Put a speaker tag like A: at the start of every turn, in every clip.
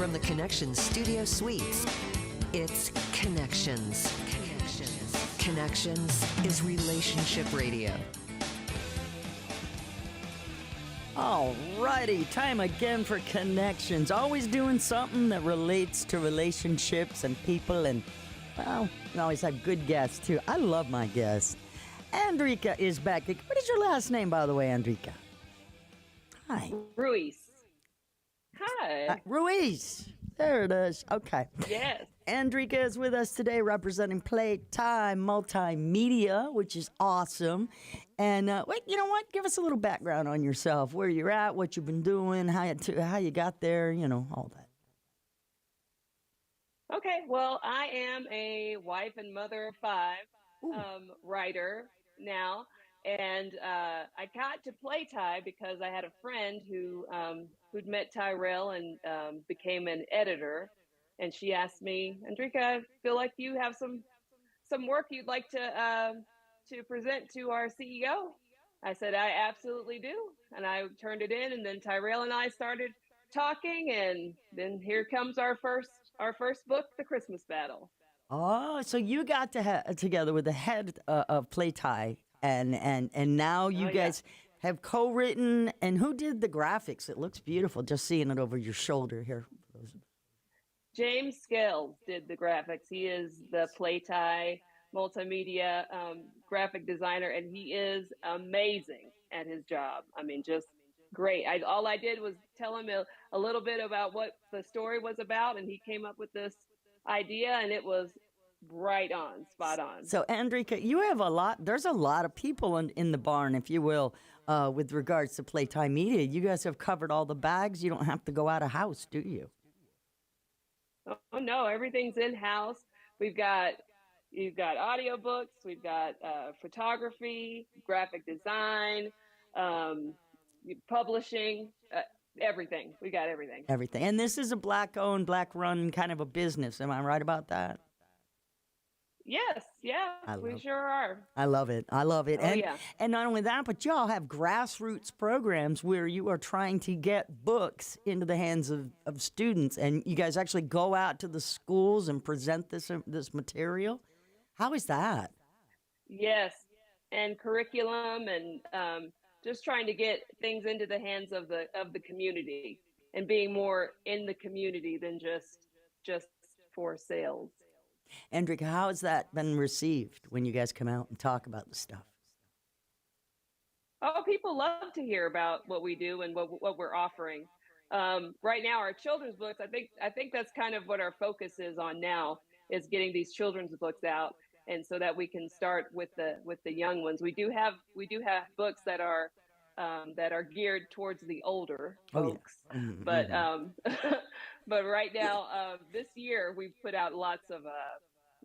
A: From the Connections Studio Suites, it's Connections. Connections is relationship radio.
B: Alrighty, time again for Connections. Always doing something that relates to relationships and people, and, well, we always have good guests, too. I love my guests. Andrika is back. What is your last name, by the way, Andrika? Hi.
C: Ruiz. Hi.
B: Ruiz. There it is. Okay.
C: Yes.
B: Andrika is with us today representing Playtime Multimedia, which is awesome. And wait, you know what? Give us a little background on yourself, where you're at, what you've been doing, how you got there, all that.
C: Okay. Well, I am a wife and mother of five, writer now. And I got to play Ty because I had a friend who'd met Tyrell and became an editor. And she asked me, Andrika, I feel like you have some work you'd like to present to our CEO. I said, I absolutely do. And I turned it in, and then Tyrell and I started talking, and then here comes our first book, The Christmas Battle.
B: Oh, so you got together with the head of Playtime, and now you guys have co-written. And who did the graphics? It looks beautiful, just seeing it over your shoulder here.
C: James Scales did the graphics. He is the Playtime multimedia graphic designer, and he is amazing at his job. I mean, just great. All I did was tell him a little bit about what the story was about, and he came up with this idea, and it was right on, spot on.
B: So, Andrika, you have there's a lot of people in the barn, if you will, with regards to Playtime Media. You guys have covered all the bags. You don't have to go out of house, do you?
C: Oh no, everything's in-house. You've got audiobooks, we've got photography, graphic design, publishing, everything. We got everything.
B: Everything. And this is a Black-owned, Black-run kind of a business. Am I right about that?
C: Yes, yeah, we sure are.
B: I love it. I love it.
C: Oh, yeah.
B: And not only that, but y'all have grassroots programs where you are trying to get books into the hands of students, and you guys actually go out to the schools and present this material. How is that?
C: Yes, and curriculum, and just trying to get things into the hands of the community, and being more in the community than just for sales.
B: Andrika, how has that been received when you guys come out and talk about the stuff?
C: Oh, people love to hear about what we do and what we're offering. Right now, our children's books, I think that's kind of what our focus is on now, is getting these children's books out, and so that we can start with the young ones. We do have books that are geared towards the older folks, but but right now, this year we've put out lots of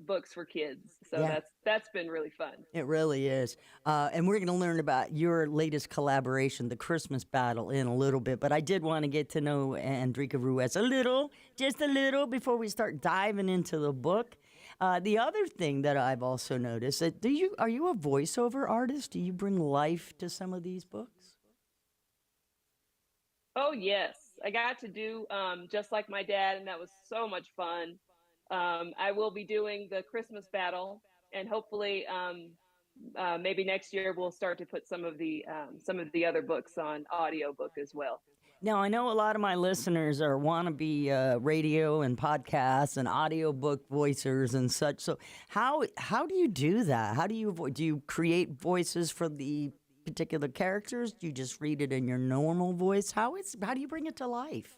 C: books for kids, so that's been really fun.
B: It really is. And we're going to learn about your latest collaboration, The Christmas Battle, in a little bit. But I did want to get to know Andrika Ruiz just a little, before we start diving into the book. The other thing that I've also noticed, are you a voiceover artist? Do you bring life to some of these books?
C: Oh, yes. I got to do Just Like My Dad, and that was so much fun. I will be doing The Christmas Battle, and hopefully maybe next year we'll start to put some of the other books on audiobook as well.
B: Now, I know a lot of my listeners are wannabe radio and podcasts and audiobook voicers and such. So how do you do that? How do you create voices for the particular characters? Do you just read it in your normal voice? How do you bring it to life?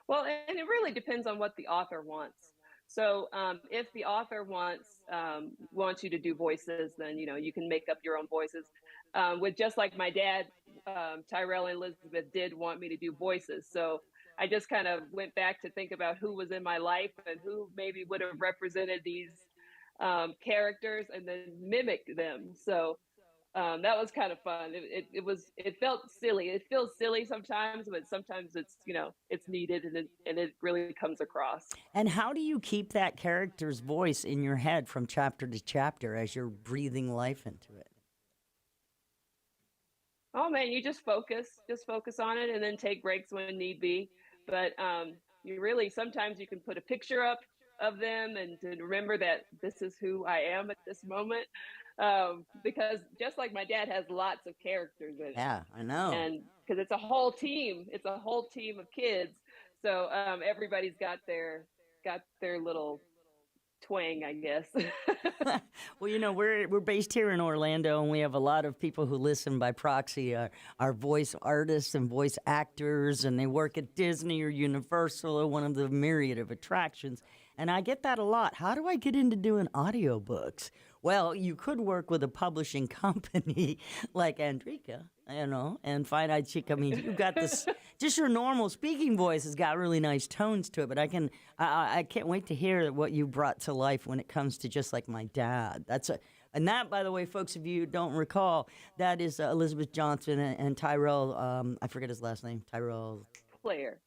C: Well, and it really depends on what the author wants. So if the author wants you to do voices, then you can make up your own voices. With Just Like My Dad, Tyrell and Elizabeth did want me to do voices, so I just kind of went back to think about who was in my life and who maybe would have represented these characters, and then mimicked them. So that was kind of fun. It felt silly. It feels silly sometimes, but sometimes it's needed, and it really comes across.
B: And how do you keep that character's voice in your head from chapter to chapter as you're breathing life into it?
C: Oh man, you just focus on it, and then take breaks when need be. but you really sometimes you can put a picture up of them and to remember that this is who I am at this moment. Because just like my dad has lots of characters in it,
B: Yeah, I know.
C: and because it's a whole team of kids, so everybody's got their little twang, I guess.
B: Well, we're based here in Orlando, and we have a lot of people who listen by proxy. Are voice artists and voice actors, and they work at Disney or Universal or one of the myriad of attractions. And I get that a lot. How do I get into doing audiobooks? Well, you could work with a publishing company like Andrika, and find out I mean, you got this, just your normal speaking voice has got really nice tones to it, but I can't wait to hear what you brought to life when it comes to just like my dad. And that, by the way, folks, if you don't recall, that is Elizabeth Johnson and Tyrell, I forget his last name, Tyrell.
C: Player.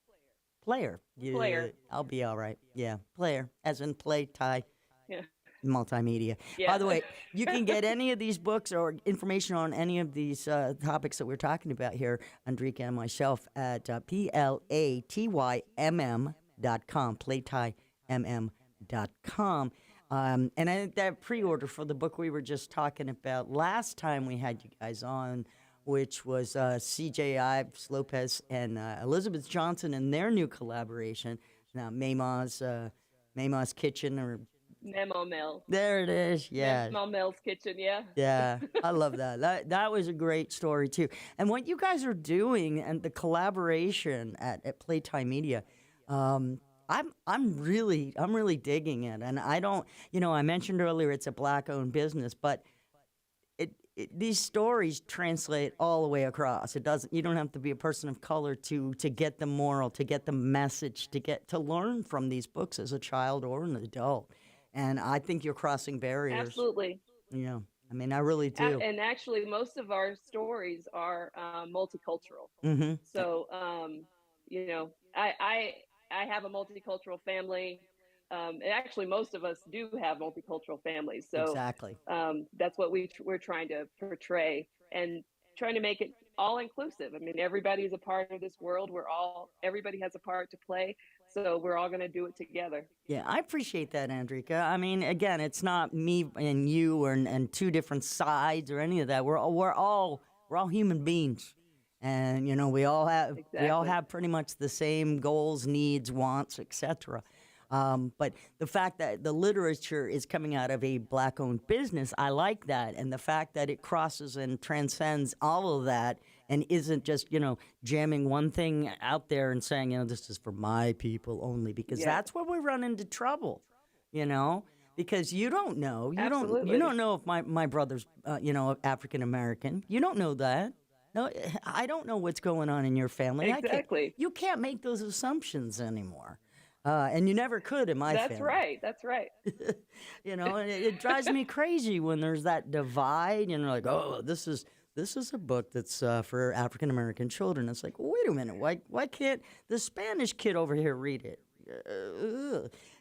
B: Player. Yeah,
C: Player.
B: I'll be all right. Yeah, player, as in play, Ty.
C: Yeah.
B: Multimedia.
C: Yeah.
B: By the way, you can get any of these books or information on any of these topics that we're talking about here, Andrika and myself, at PLATYMM.com, playtym.com. And I think that pre-order for the book we were just talking about last time we had you guys on, which was CJ Ives Lopez and Elizabeth Johnson and their new collaboration. Now, Mayma's Kitchen or
C: Memo Mill.
B: there it is. Yeah.
C: Memo Mill's Kitchen, yeah.
B: Yeah. I love that. That was a great story too. And what you guys are doing and the collaboration at Playtime Media, I'm really digging it. And I don't, I mentioned earlier it's a black-owned business, but these stories translate all the way across. You don't have to be a person of color to get the moral, to get the message, to learn from these books as a child or an adult. And I think you're crossing barriers.
C: Absolutely.
B: Yeah. I mean, I really do.
C: And actually, most of our stories are multicultural.
B: Mm-hmm.
C: So, I have a multicultural family. And actually, most of us do have multicultural families. So
B: Exactly.
C: That's what we're trying to portray and trying to make it all inclusive. I mean, everybody's a part of this world. Everybody has a part to play. So we're all going to do it together.
B: Yeah, I appreciate that, Andrika. I mean, again, it's not me and you and two different sides or any of that. We're all human beings, and we all have pretty much the same goals, needs, wants, etc. But the fact that the literature is coming out of a black-owned business, I like that, and the fact that it crosses and transcends all of that. And isn't just, jamming one thing out there and saying, this is for my people only, because that's where we run into trouble, because you don't know. You don't know if my brother's, African American. You don't know that. No, I don't know what's going on in your family.
C: Exactly.
B: You can't make those assumptions anymore. And you never could in my family.
C: That's right.
B: And it drives me crazy when there's that divide, like, oh, this is a book that's for African American children. It's like, wait a minute, why can't the Spanish kid over here read it?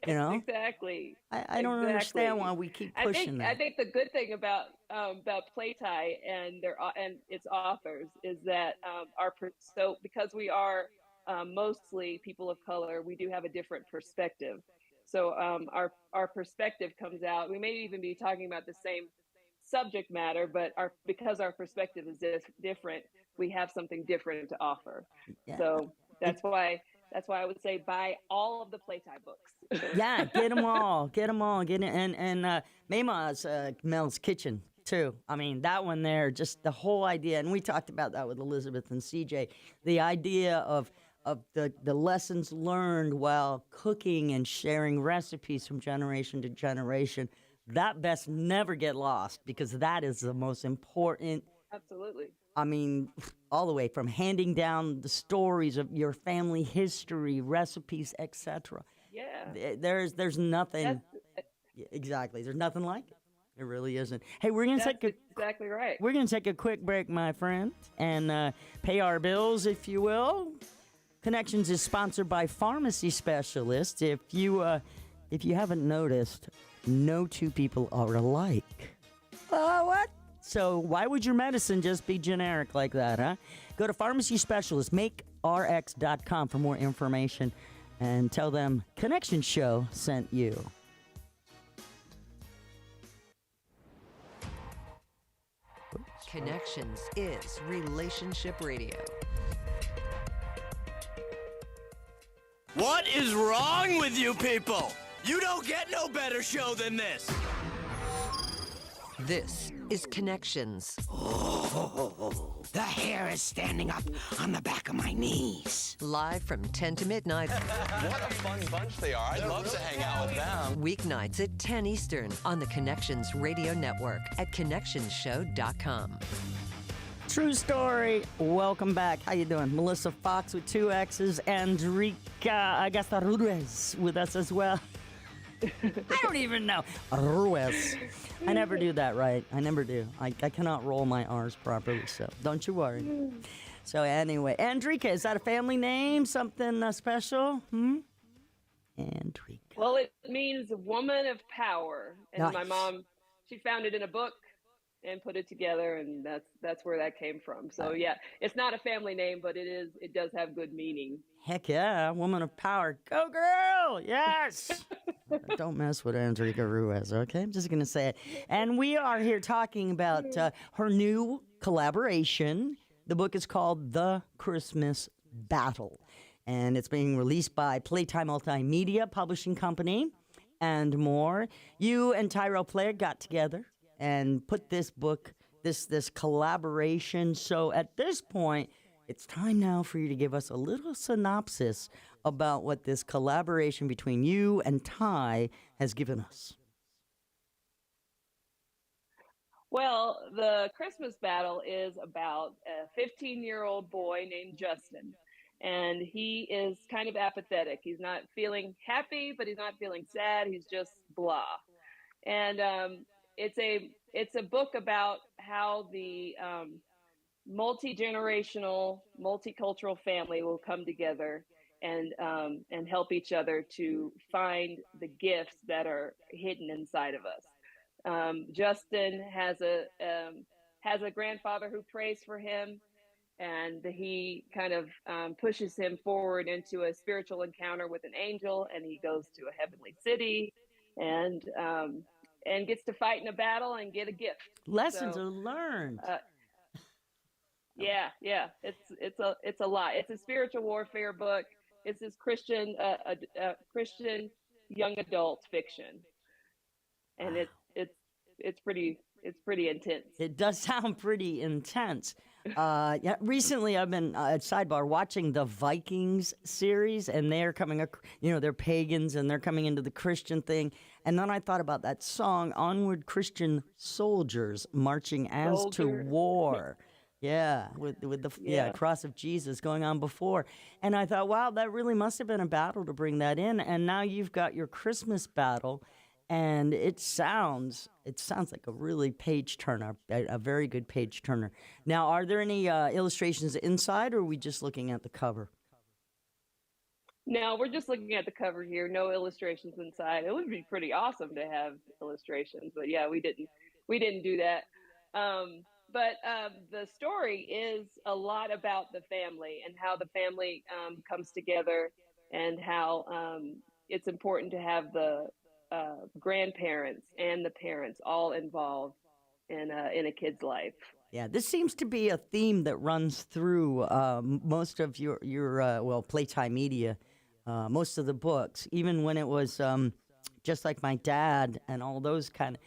C: Exactly.
B: I don't understand why we keep pushing that.
C: I think the good thing about Playtie and its authors is that because we are mostly people of color, we do have a different perspective. So our perspective comes out. We may even be talking about the same subject matter, but because our perspective is different, we have something different to offer. Yeah. So that's why I would say buy all of the Playtime books.
B: Yeah, get them all. Get it. And Mayma's Mel's Kitchen too. I mean, that one there, just the whole idea, and we talked about that with Elizabeth and CJ, the idea of the lessons learned while cooking and sharing recipes from generation to generation. That best never get lost, because that is the most important.
C: Absolutely.
B: I mean, all the way from handing down the stories of your family history, recipes, etc.
C: Yeah.
B: There's nothing. Exactly. There's nothing like it. It really isn't. Hey,
C: exactly right.
B: We're gonna take a quick break, my friend, and pay our bills, if you will. Connections is sponsored by Pharmacy Specialists. If you haven't noticed, no two people are alike. What? So why would your medicine just be generic like that, huh? Go to Pharmacy Specialist, makerx.com for more information, and tell them Connection Show sent you.
A: Connections is Relationship Radio.
D: What is wrong with you people? You don't get no better show than this.
A: This is Connections.
D: The hair is standing up on the back of my knees.
A: Live from 10 to midnight.
E: What a fun bunch they are. I'd love to hang out with them.
A: Weeknights at 10 Eastern on the Connections Radio Network at connectionshow.com.
B: True story. Welcome back. How you doing? Melissa Fox with 2 X's. Andrika Ruiz with us as well. I don't even know. Ruiz. I never do that right. I never do. I cannot roll my R's properly, so don't you worry. So anyway, Andrika, is that a family name? Something special? Andrika.
C: Well, it means woman of power. And
B: Nice.
C: my mom, she found it in a book and put it together, and that's where that came from. So yeah, it's not a family name, but it does have good meaning.
B: Heck yeah, woman of power. Go girl! Yes! Don't mess with Andrika Ruiz, okay? I'm just going to say it. And we are here talking about her new collaboration. The book is called The Christmas Battle, and it's being released by Playtime Multimedia Publishing Company and more. You and Tyrell Player got together and put this book, this collaboration. So at this point, it's time now for you to give us a little synopsis about what this collaboration between you and Ty has given us.
C: Well, the Christmas Battle is about a 15-year-old boy named Justin, and he is kind of apathetic. He's not feeling happy, but he's not feeling sad. He's just blah. And it's a book about how the multi-generational, multicultural family will come together and help each other to find the gifts that are hidden inside of us. Justin has a grandfather who prays for him, and he kind of pushes him forward into a spiritual encounter with an angel, and he goes to a heavenly city, and gets to fight in a battle and get a gift.
B: Lessons are learned.
C: Yeah, it's a lot. It's a spiritual warfare book. It's this Christian young adult fiction, and it's pretty intense.
B: It does sound pretty intense. Yeah, recently I've been sidebar watching the Vikings series, and they're coming, they're pagans and they're coming into the Christian thing. And then I thought about that song, "Onward Christian Soldiers Marching as to War." Yeah, with the cross of Jesus going on before. And I thought, wow, that really must have been a battle to bring that in. And now you've got your Christmas battle, and it sounds like a really page turner, a very good page turner. Now, are there any illustrations inside, or are we just looking at the cover?
C: No, we're just looking at the cover here. No illustrations inside. It would be pretty awesome to have illustrations, but yeah, we didn't do that. But the story is a lot about the family and how the family comes together, and how it's important to have the grandparents and the parents all involved in a kid's life.
B: Yeah, this seems to be a theme that runs through most of your Playtime Media, most of the books, even when it was Just Like My Dad and all those kind of,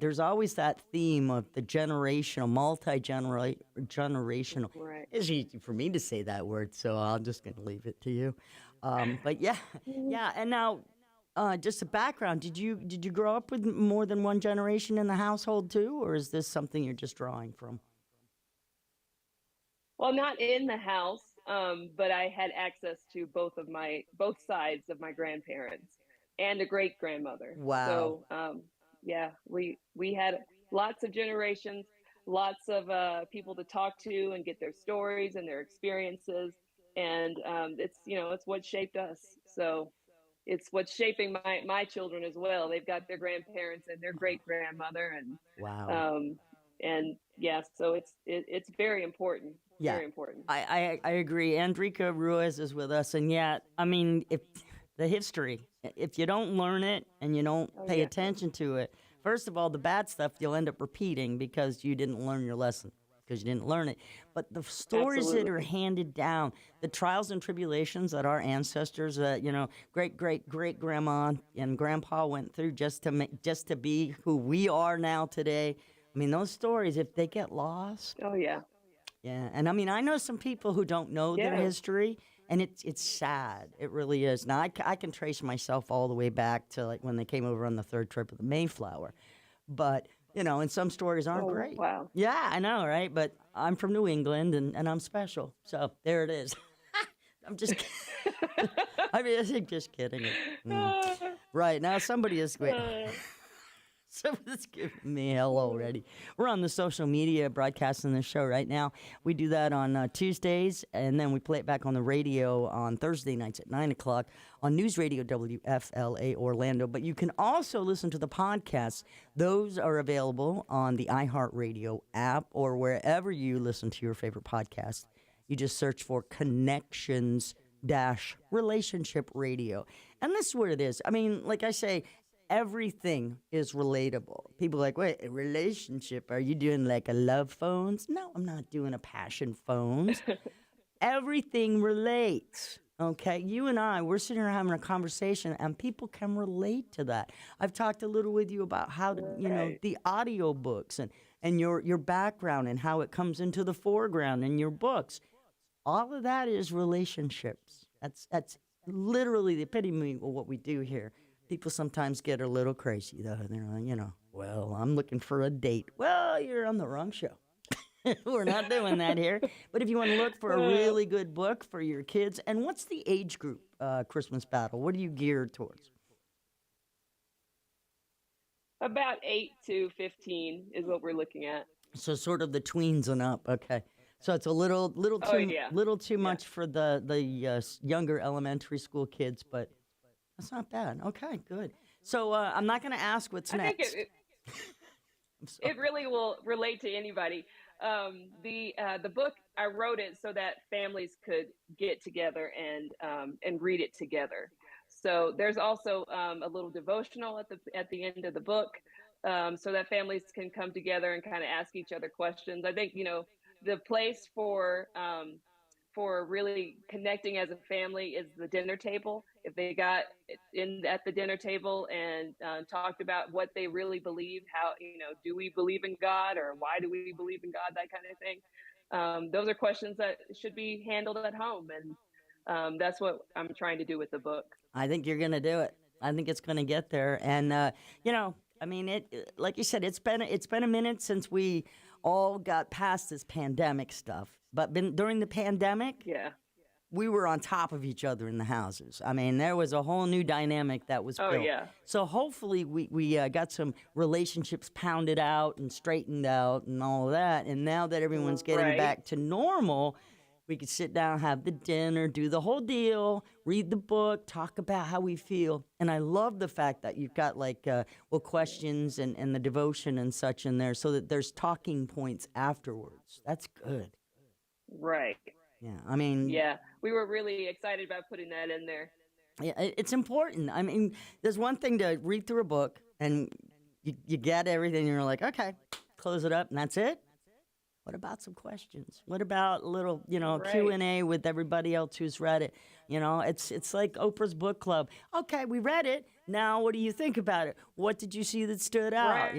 B: there's always that theme of the generational, generational.
C: Right.
B: It's easy for me to say that word, so I'm just going to leave it to you. But yeah. And now, just a background, did you grow up with more than one generation in the household too, or is this something you're just drawing from?
C: Well, not in the house, but I had access to both sides of my grandparents and a great grandmother.
B: Wow.
C: So we had lots of generations, lots of people to talk to and get their stories and their experiences, and it's what shaped us. So it's what's shaping my children as well. They've got their grandparents and their great grandmother, and
B: wow.
C: and yeah, so it's very important.
B: Yeah,
C: Very important.
B: I agree. Andrika Ruiz is with us, and yeah, I mean, if the history, if you don't learn it and you don't
C: Oh
B: pay
C: yeah.
B: attention to it, first of all, the bad stuff you'll end up repeating because you didn't learn your lesson, because you didn't learn it. But the stories that are
C: Absolutely.
B: handed down, the trials and tribulations that our ancestors, great great great grandma and grandpa went through just to be who we are now today. I mean, those stories, if they get lost.
C: Oh yeah.
B: Yeah, and I mean, I know some people who don't know their
C: Yeah.
B: history, and it's sad. It really is. Now, I can trace myself all the way back to like when they came over on the third trip of the Mayflower, but and some stories aren't
C: Oh
B: great.
C: wow.
B: Yeah, I know, right? But I'm from New England, and I'm special, so there it is. I'm just, I mean, I'm just kidding. Right now, somebody is great. Somebody's giving me hell already. We're on the social media broadcasting this show right now. We do that on Tuesdays, and then we play it back on the radio on Thursday nights at 9 o'clock on News Radio WFLA Orlando. But you can also listen to the podcasts. Those are available on the iHeartRadio app or wherever you listen to your favorite podcast. You just search for Connections Relationship Radio. And this is what it is. I mean, like I say, everything is relatable. People are like, wait, a relationship? Are you doing like a love phones? No, I'm not doing a passion phones. Everything relates. Okay, you and I, we're sitting here having a conversation, and people can relate to that. I've talked a little with you about how to, the audio books and your background and how it comes into the foreground in your books. All of that is relationships. That's literally the epitome of what we do here. People sometimes get a little crazy, though. They're like, well, I'm looking for a date. Well, you're on the wrong show. We're not doing that here. But if you want to look for a really good book for your kids, and what's the age group, Christmas Battle? What are you geared towards?
C: About 8 to 15 is what we're looking at.
B: So sort of the tweens and up. Okay. So it's a little too much for the younger elementary school kids, but that's not bad. Okay, good. So I'm not going to ask what's next.
C: Think it really will relate to anybody. The book, I wrote it so that families could get together and read it together. So there's also a little devotional at the end of the book, so that families can come together and kind of ask each other questions. I think the place for really connecting as a family is the dinner table. If they got at the dinner table and talked about what they really believe, how, do we believe in God, or why do we believe in God, that kind of thing. Those are questions that should be handled at home. And that's what I'm trying to do with the book.
B: I think you're going to do it. I think it's going to get there. And, I mean, like you said, it's been a minute since we all got past this pandemic stuff. But during the pandemic, we were on top of each other in the houses. I mean, there was a whole new dynamic that was built.
C: Yeah.
B: So hopefully we got some relationships pounded out and straightened out and all of that. And now that everyone's getting back to normal, we could sit down, have the dinner, do the whole deal, read the book, talk about how we feel. And I love the fact that you've got questions and the devotion and such in there so that there's talking points afterwards. That's good.
C: Right.
B: Yeah, I mean...
C: Yeah, we were really excited about putting that in there.
B: Yeah, it's important. I mean, there's one thing to read through a book and you get everything and you're like, okay, close it up and that's it. What about some questions? What about a little, Q&A with everybody else who's read it? It's like Oprah's book club. Okay, we read it. Now, what do you think about it? What did you see that stood out,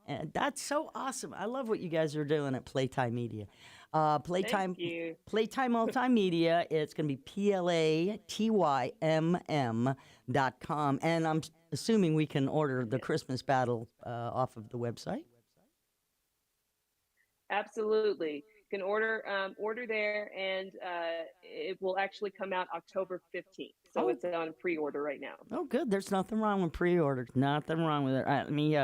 B: And that's so awesome. I love what you guys are doing at Playtime Media. Playtime Multimedia. It's going to be PLATYMM.com. And I'm assuming we can order the Christmas Battle off of the website.
C: Absolutely. You can order there, and it will actually come out October 15th. So it's on pre-order right now.
B: Oh, good. There's nothing wrong with pre-order. Nothing wrong with it. All right, let me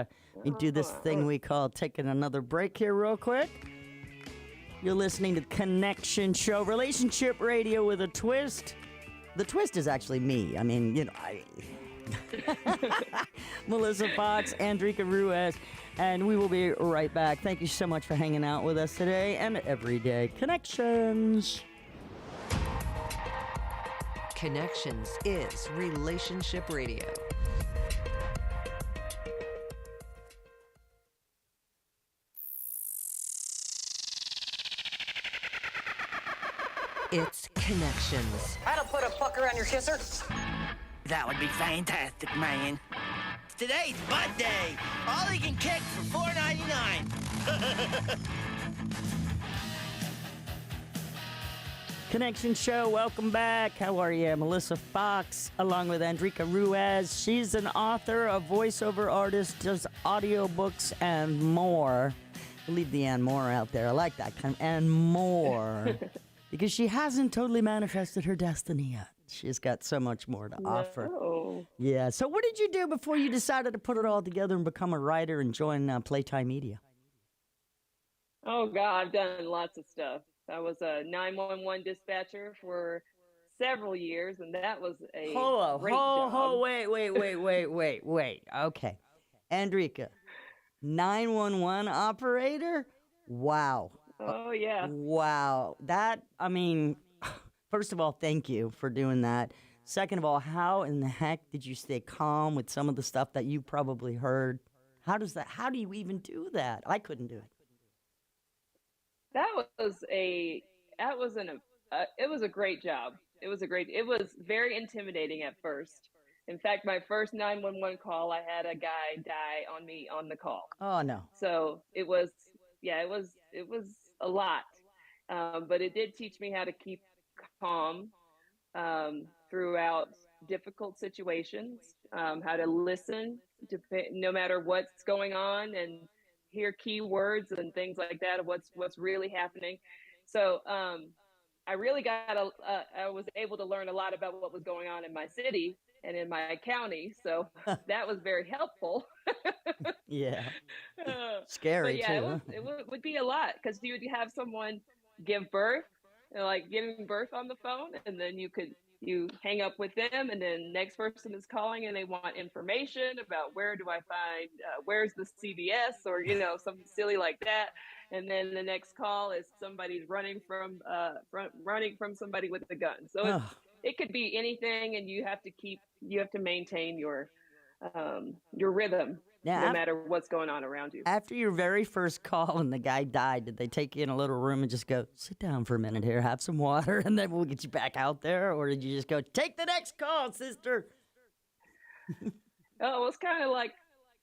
B: do this thing we call taking another break here real quick. You're listening to the Connection Show, Relationship Radio with a twist. The twist is actually me. I mean, Melissa Fox, Andrika Ruiz. And we will be right back. Thank you so much for hanging out with us today and Everyday Connections.
A: Connections is Relationship Radio. It's Connections.
F: That'll put a fucker on your kisser.
D: That would be fantastic, man. Today's Bud Day. All you can kick for $4.99.
B: Connection Show, welcome back. How are you? Melissa Fox, along with Andrika Ruiz. She's an author, a voiceover artist, does audiobooks and more. Leave the and more out there. I like that kind of and more. Because she hasn't totally manifested her destiny yet. She's got so much more to offer. Yeah. So what did you do before you decided to put it all together and become a writer and join Playtime Media?
C: Oh, God, I've done lots of stuff. I was a 911 dispatcher for several years, and that was a great job.
B: Wait. Okay. Andrika, 911 operator? Wow.
C: Oh, yeah.
B: Wow. First of all, thank you for doing that. Second of all, how in the heck did you stay calm with some of the stuff that you probably heard? How do you even do that? I couldn't do it.
C: It was a great job. It was very intimidating at first. In fact, my first 911 call, I had a guy die on me on the call.
B: Oh, no.
C: So it was a lot. But it did teach me how to keep calm throughout difficult situations, how to listen no matter what's going on and hear key words and things like that of what's really happening. So I really I was able to learn a lot about what was going on in my city and in my county. So that was very helpful.
B: Yeah. Scary,
C: but yeah,
B: too.
C: It would be a lot because you would have someone give birth, like giving birth on the phone, and then you hang up with them, and then next person is calling and they want information about where do I find, where's the CVS or, something silly like that. And then the next call is somebody's running from somebody with a gun. So it could be anything, and you have to maintain your rhythm.
B: Yeah,
C: no matter what's going on around you.
B: After your very first call and the guy died, did they take you in a little room and just go, sit down for a minute here, have some water, and then we'll get you back out there? Or did you just go, take the next call, sister?
C: Oh, it was kind of like,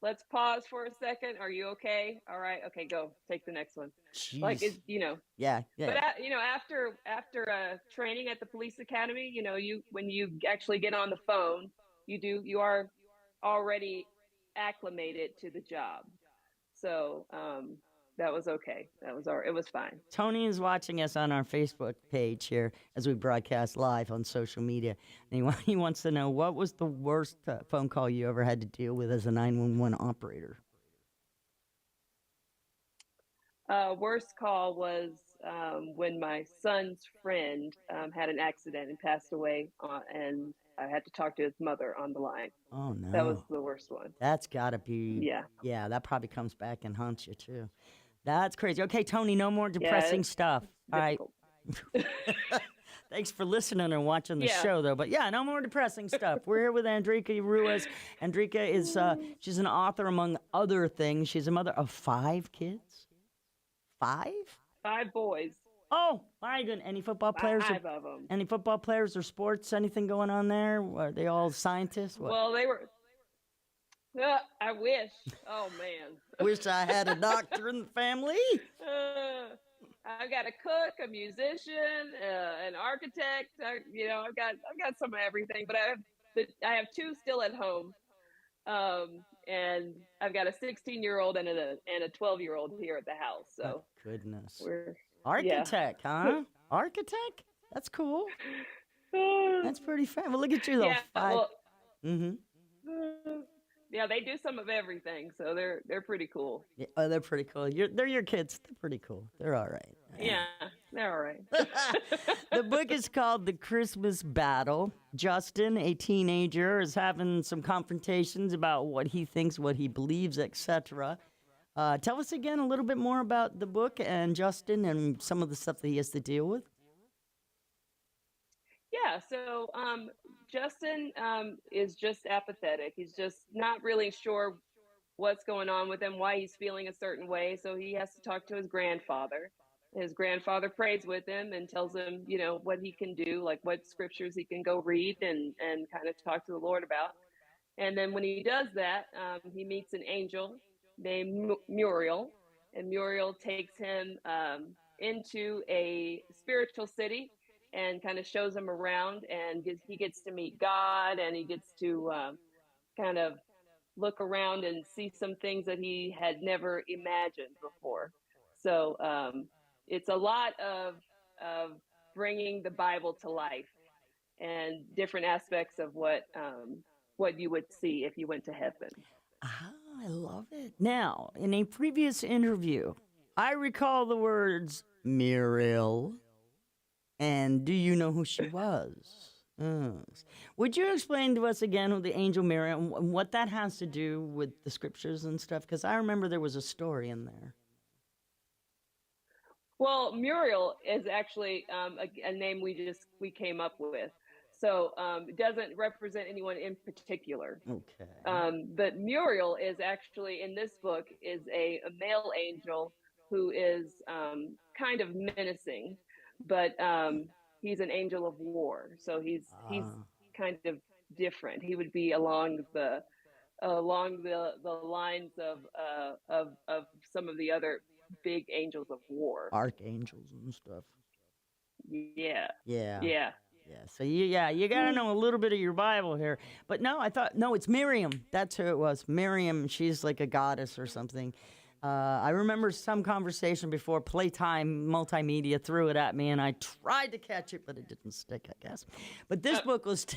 C: let's pause for a second. Are you okay? All right. Okay, go. Take the next one.
B: Jeez.
C: Like, it's,
B: Yeah.
C: But, after training at the police academy, when you actually get on the phone, you are already acclimated to the job. So that was okay. It was fine.
B: Tony is watching us on our Facebook page here as we broadcast live on social media. And he wants to know, what was the worst phone call you ever had to deal with as a 911 operator?
C: Worst call was when my son's friend had an accident and passed away, and I had to talk to his mother on the line.
B: Oh, no.
C: That was the worst one.
B: That's got to be...
C: Yeah.
B: Yeah, that probably comes back and haunts you, too. That's crazy. Okay, Tony, no more depressing stuff.
C: Difficult.
B: All right. Thanks for listening and watching the show, though. But, yeah, no more depressing stuff. We're here with Andrika Ruiz. Andrika is... she's an author, among other things. She's a mother of 5 kids. 5?
C: 5 boys.
B: Oh, my goodness. Any football players?
C: 5 of them.
B: Any football players or sports? Anything going on there? Are they all scientists? What?
C: Well, they were... I wish. Oh, man.
B: Wish I had a doctor in the family.
C: I've got a cook, a musician, an architect. I've got some of everything, but I have 2 still at home. And I've got a 16-year-old and a 12-year-old here at the house. So
B: goodness.
C: We're...
B: Architect, huh? Architect? That's cool. That's pretty fun. Well, look at you, though. 5.
C: Well, yeah, they do some of everything, so they're pretty cool.
B: Yeah, they're pretty cool. They're your kids. They're pretty cool. They're all right.
C: Yeah, they're all right.
B: The book is called The Christmas Battle. Justin, a teenager, is having some confrontations about what he thinks, what he believes, etc. Tell us again a little bit more about the book and Justin and some of the stuff that he has to deal with.
C: Yeah, so Justin is just apathetic. He's just not really sure what's going on with him, why he's feeling a certain way. So he has to talk to his grandfather. His grandfather prays with him and tells him, what he can do, like what scriptures he can go read and kind of talk to the Lord about. And then when he does that, he meets an angel named Muriel, and Muriel takes him into a spiritual city and kind of shows him around, and he gets to meet God, and he gets to kind of look around and see some things that he had never imagined before. So it's a lot of bringing the Bible to life and different aspects of what you would see if you went to heaven.
B: Ah, I love it. Now, in a previous interview, I recall the words Muriel. And do you know who she was? Yes. Would you explain to us again who the angel Miriam and what that has to do with the scriptures and stuff? Because I remember there was a story in there.
C: Well, Muriel is actually a name we came up with. So it doesn't represent anyone in particular.
B: Okay.
C: But Muriel is actually, in this book, is a male angel who is kind of menacing, but he's an angel of war. So he's kind of different. He would be along the lines of some of the other big angels of war,
B: archangels and stuff.
C: Yeah.
B: So you got to know a little bit of your Bible here. But no, it's Miriam. That's who it was. Miriam. She's like a goddess or something. I remember some conversation before Playtime Multimedia threw it at me, and I tried to catch it, but it didn't stick, I guess. But this book was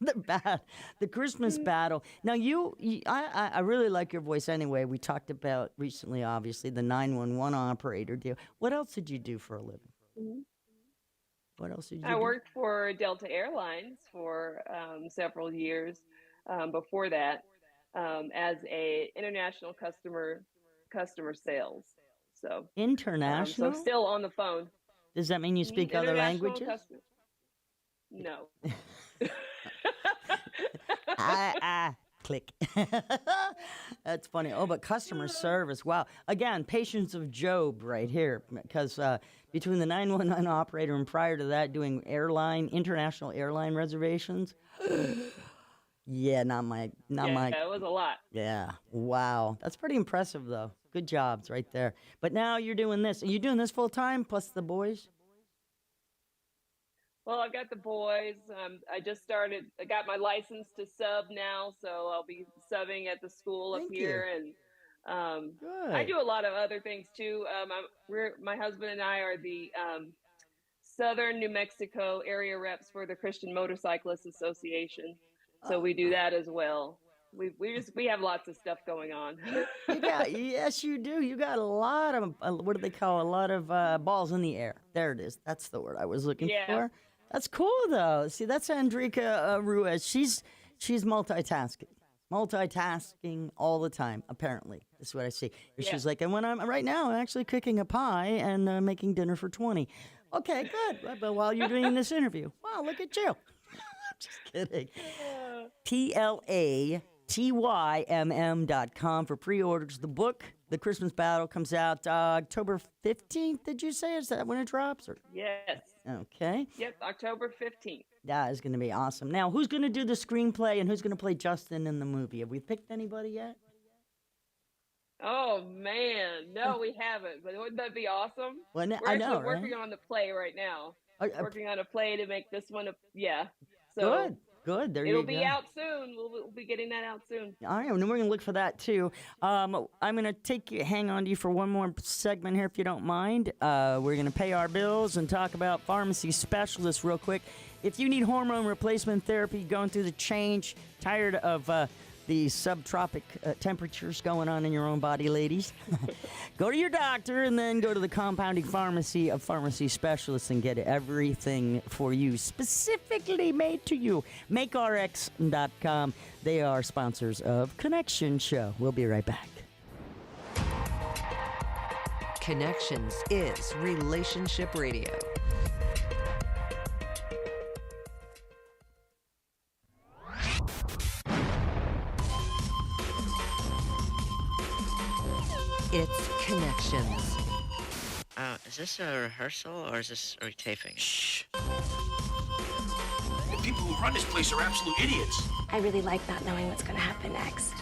B: the Christmas Battle. Now, I really like your voice anyway. We talked about recently, obviously, the 911 operator deal. What else did you do for a living?
C: Mm-hmm.
B: What else did you do?
C: I worked for Delta Airlines for several years before that as a international customer sales. So
B: international.
C: So still on the phone.
B: Does that mean you speak other languages?
C: No.
B: Click. That's funny. Oh, but customer service. Wow. Again, patience of Job right here. Because between the 911 operator and prior to that doing international airline reservations. Yeah, not my.
C: Yeah, it was a lot.
B: Yeah. Wow. That's pretty impressive, though. Good jobs right there. But now you're doing this. Are you doing this full time plus the boys?
C: Well, I've got the boys. I just started. I got my license to sub now, so I'll be subbing at the school up here, and I do a lot of other things too. My husband and I are the Southern New Mexico area reps for the Christian Motorcyclists Association, so we do that as well. We have lots of stuff going on.
B: Yes, you do. You got a lot of what do they call a lot of balls in the air? There it is. That's the word I was looking for. That's cool though. See, that's Andrika Ruiz. She's multitasking all the time. Apparently, that's what I see. She's like, and when I'm right now, I'm actually cooking a pie and making dinner for 20. Okay, good. But while you're doing this interview, wow, look at you. Just kidding. PLATYMM.com for pre-orders. The book, The Christmas Battle, comes out October 15th, did you say? Is that when it drops? Or?
C: Yes.
B: Okay.
C: Yep, October 15th.
B: That is going to be awesome. Now, who's going to do the screenplay and who's going to play Justin in the movie? Have we picked anybody yet?
C: Oh, man. No, we haven't. But wouldn't that be awesome?
B: Well,
C: We're actually working on the play right now. Working on a play to make this one So
B: Good. There
C: It'll be out soon. We'll be getting that out soon.
B: All right, and then we're going to look for that, too. I'm going to hang on to you for one more segment here, if you don't mind. We're going to pay our bills and talk about pharmacy specialists real quick. If you need hormone replacement therapy, going through the change, tired of the subtropic temperatures going on in your own body, ladies, go to your doctor and then go to the compounding pharmacy of pharmacy specialists and get everything for you, specifically made to you. MakeRx.com. They are sponsors of Connection Show. We'll be right back.
A: Connections is Relationship Radio. It's Connections.
F: Is this a rehearsal or is this are we taping?
G: Shh. The people who run this place are absolute idiots.
H: I really like not knowing what's going to happen next.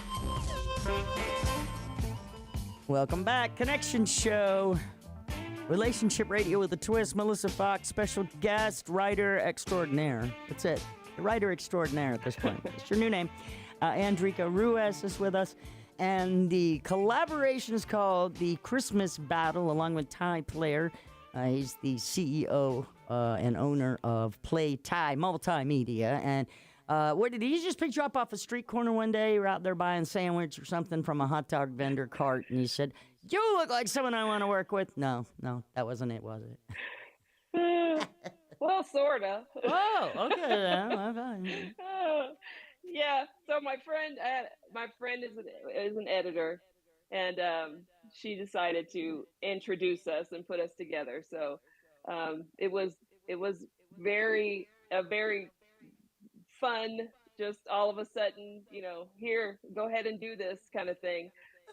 B: Welcome back. Connection Show. Relationship Radio with a twist. Melissa Fox, special guest, writer extraordinaire. That's it. The writer extraordinaire at this point. It's your new name. Andrika Ruiz is with us. And the collaboration is called The Christmas Battle, along with Ty Player. He's the CEO and owner of Play Ty Multimedia. And what did he just pick you up off a street corner one day? You were out there buying a sandwich or something from a hot dog vendor cart, and he said, "You look like someone I want to work with." No, that wasn't it, was it?
C: Well, sorta.
B: Oh, okay. Yeah.
C: Yeah. So my friend is an editor, and she decided to introduce us and put us together. So it was very fun. Just all of a sudden, here, go ahead and do this kind of thing.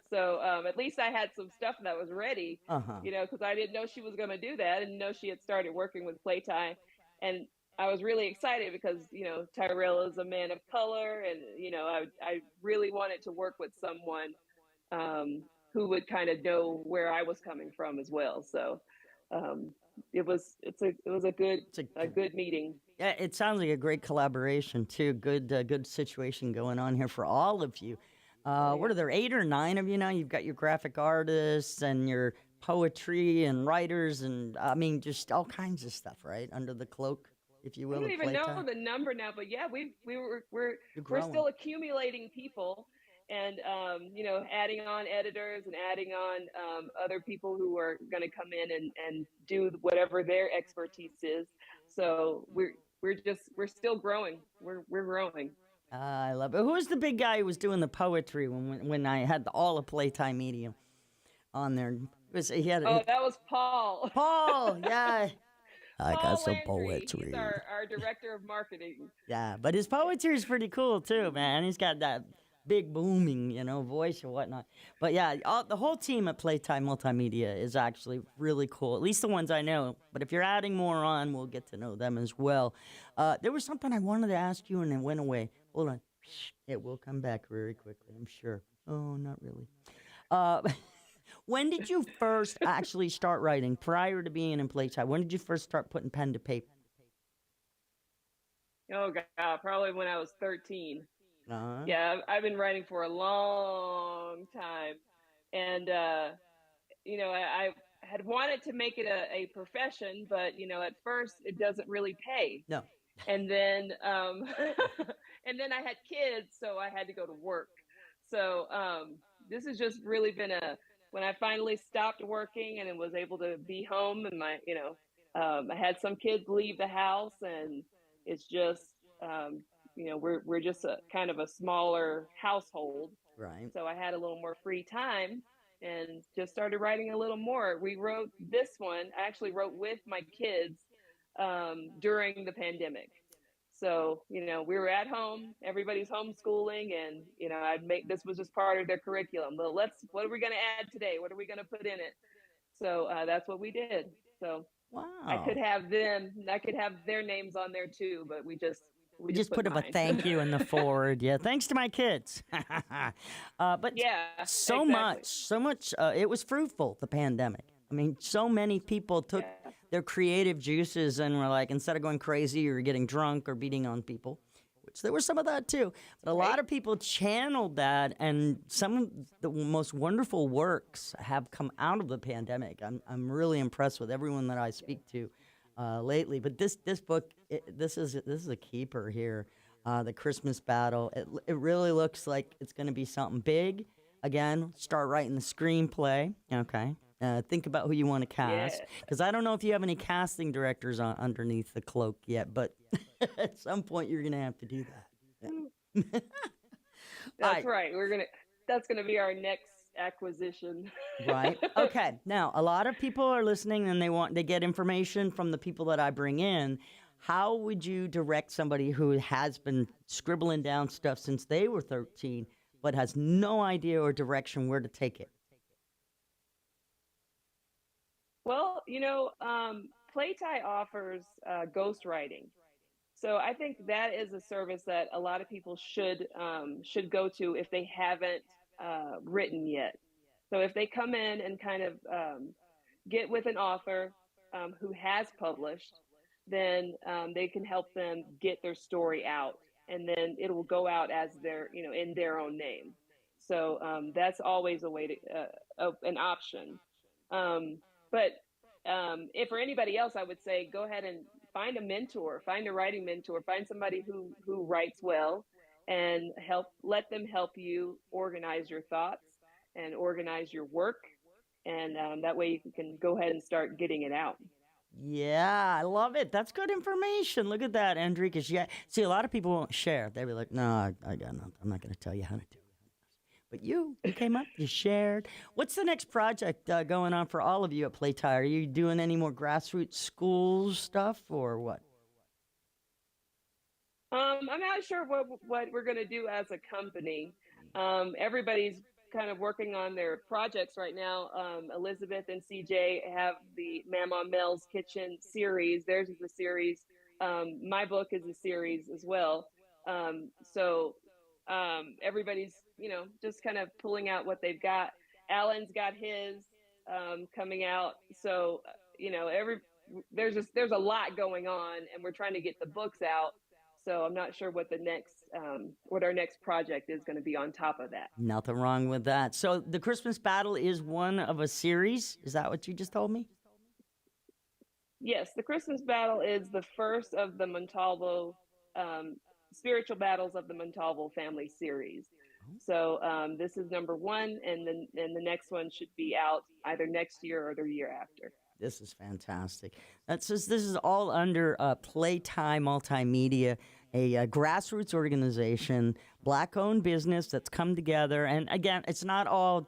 C: So at least I had some stuff that was ready, because I didn't know she was going to do that. I didn't know she had started working with Playtime. And I was really excited because, Tyrell is a man of color. And, I really wanted to work with someone who would kind of know where I was coming from as well. So it was a good meeting.
B: Yeah, it sounds like a great collaboration too. Good situation going on here for all of you. What are there, 8 or 9 of you now? You've got your graphic artists and your poetry and writers and just all kinds of stuff, right? Under the cloak, if you will.
C: I don't even know the number now, but yeah, we're still accumulating people and adding on editors and adding on other people who are going to come in and do whatever their expertise is. So we're still growing. We're growing.
B: I love it. Who was the big guy who was doing the poetry when I had all of Playtime Media on there? That
C: was Paul.
B: Paul, yeah. I got some
C: Landry.
B: poetry.
C: He's our director of marketing.
B: Yeah, but his poetry is pretty cool too, man. He's got that big booming, voice or whatnot. But yeah, the whole team at Playtime Multimedia is actually really cool. At least the ones I know. But if you're adding more on, we'll get to know them as well. There was something I wanted to ask you and it went away. Hold on. It will come back very quickly, I'm sure. Oh, not really. When did you first actually start writing prior to being in Playtime? When did you first start putting pen to paper?
C: Oh, God, probably when I was 13.
B: Uh-huh.
C: Yeah, I've been writing for a long time. And, I had wanted to make it a profession, but, at first it doesn't really pay.
B: No.
C: And then, and then I had kids, so I had to go to work. So this has just really been when I finally stopped working and was able to be home and I had some kids leave the house and it's just, we're just a kind of a smaller household.
B: Right.
C: So I had a little more free time and just started writing a little more. We wrote this one, I actually wrote with my kids during the pandemic. So, we were at home, everybody's homeschooling and, this was just part of their curriculum. Well, what are we going to add today? What are we going to put in it? So that's what we did. So
B: wow.
C: I could have their names on there too, but we just
B: put up a thank you in the forward. Yeah. Thanks to my kids. But
C: yeah,
B: so much, it was fruitful, the pandemic. I mean, so many people took their creative juices and were like, instead of going crazy or getting drunk or beating on people, which there was some of that too, but a lot of people channeled that, and some of the most wonderful works have come out of the pandemic. I'm really impressed with everyone that I speak to lately. But this book, this is a keeper here. The Christmas Battle. It really looks like it's going to be something big. Again, start writing the screenplay. Okay. Think about who you want to cast, because I don't know if you have any casting directors underneath the cloak yet, but at some point you're going to have to do that.
C: That's right. That's going to be our next acquisition.
B: Right. Okay. Now, a lot of people are listening and they get information from the people that I bring in. How would you direct somebody who has been scribbling down stuff since they were 13 but has no idea or direction where to take it?
C: Well, Playtie offers ghostwriting. So I think that is a service that a lot of people should go to if they haven't written yet. So if they come in and kind of get with an author who has published, then they can help them get their story out, and then it will go out as in their own name. So that's always a way to an option. But if for anybody else, I would say go ahead and find a mentor, find a writing mentor, find somebody who writes well, and let them help you organize your thoughts and organize your work, and that way you can go ahead and start getting it out.
B: Yeah, I love it. That's good information. Look at that, Andrika. Yeah. See, a lot of people won't share. They'll be like, no, I got nothing. I'm not going to tell you how to do it. But you came up, you shared. What's the next project going on for all of you at Playtie? Are you doing any more grassroots schools stuff or what?
C: I'm not sure what we're going to do as a company. Everybody's kind of working on their projects right now. Elizabeth and CJ have the Mama Mel's Kitchen series. Theirs is a series. My book is a series as well. So everybody's, just kind of pulling out what they've got. Alan's got his coming out. So, there's a lot going on, and we're trying to get the books out. So I'm not sure what what our next project is going to be on top of that.
B: Nothing wrong with that. So the Christmas Battle is one of a series. Is that what you just told me?
C: Yes, the Christmas Battle is the first of the Montalvo spiritual battles of the Montalvo family series. So this is number 1, and the next one should be out either next year or the year after.
B: This is fantastic. This is all under Playtie Multimedia, a grassroots organization, Black-owned business that's come together. And again, it's not all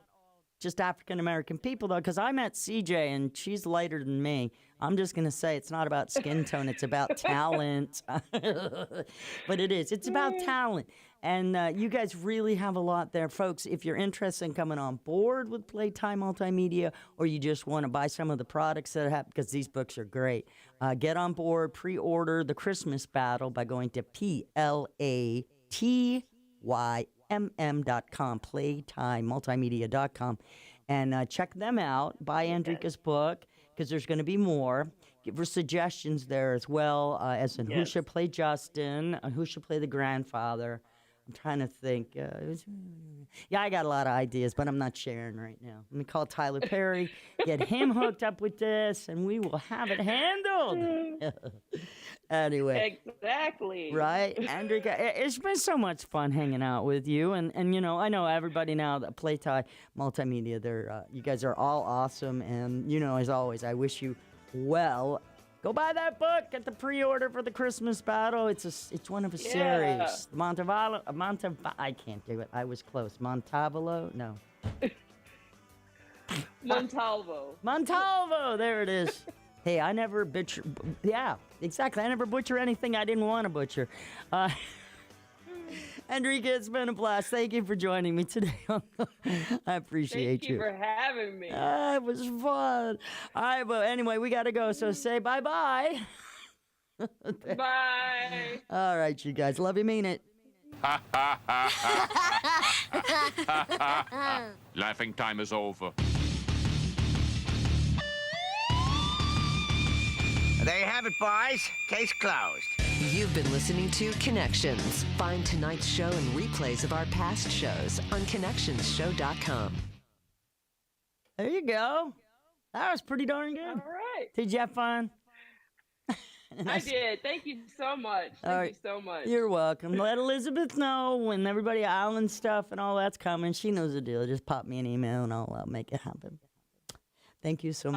B: just African-American people, though, because I met CJ, and she's lighter than me. I'm just going to say it's not about skin tone. It's about talent. But it is. It's about talent. And you guys really have a lot there. Folks, if you're interested in coming on board with Playtie Multimedia, or you just want to buy some of the products that I have, because these books are great, get on board, pre-order The Christmas Battle by going to PLATYMM.com, PlaytieMultimedia.com, and check them out. Buy Andrika's book, because there's going to be more. Give her suggestions there as well, as in who should play Justin, who should play the grandfather. I'm trying to think. Yeah, I got a lot of ideas, but I'm not sharing right now. Let me call Tyler Perry, get him hooked up with this, and we will have it handled. Anyway.
C: Exactly.
B: Right? Andrika, it's been so much fun hanging out with you. And I know everybody now that Playtie Multimedia, you guys are all awesome. And, as always, I wish you well. Go buy that book. Get the pre-order for the Christmas Battle. It's one of a series. I can't do it. I was close. Montavolo? No.
C: Montalvo.
B: Montalvo. There it is. Hey, I never butcher. Yeah, exactly. I never butcher anything I didn't want to butcher. Andrika, it's been a blast. Thank you for joining me today. I appreciate you.
C: Thank you for having me.
B: It was fun. All right, but anyway, we got to go. So say bye-bye.
C: Bye.
B: All right, you guys. Love you, mean it.
G: Laughing time is over.
D: There you have it, boys. Case closed.
A: You've been listening to Connections. Find tonight's show and replays of our past shows on connectionsshow.com.
B: There you go. That was pretty darn good.
C: All right.
B: Did you have fun?
C: I did. Thank you so much. Thank you so much.
B: You're welcome. Let Elizabeth know when everybody Island stuff and all that's coming. She knows the deal. Just pop me an email and I'll make it happen. Thank you so much.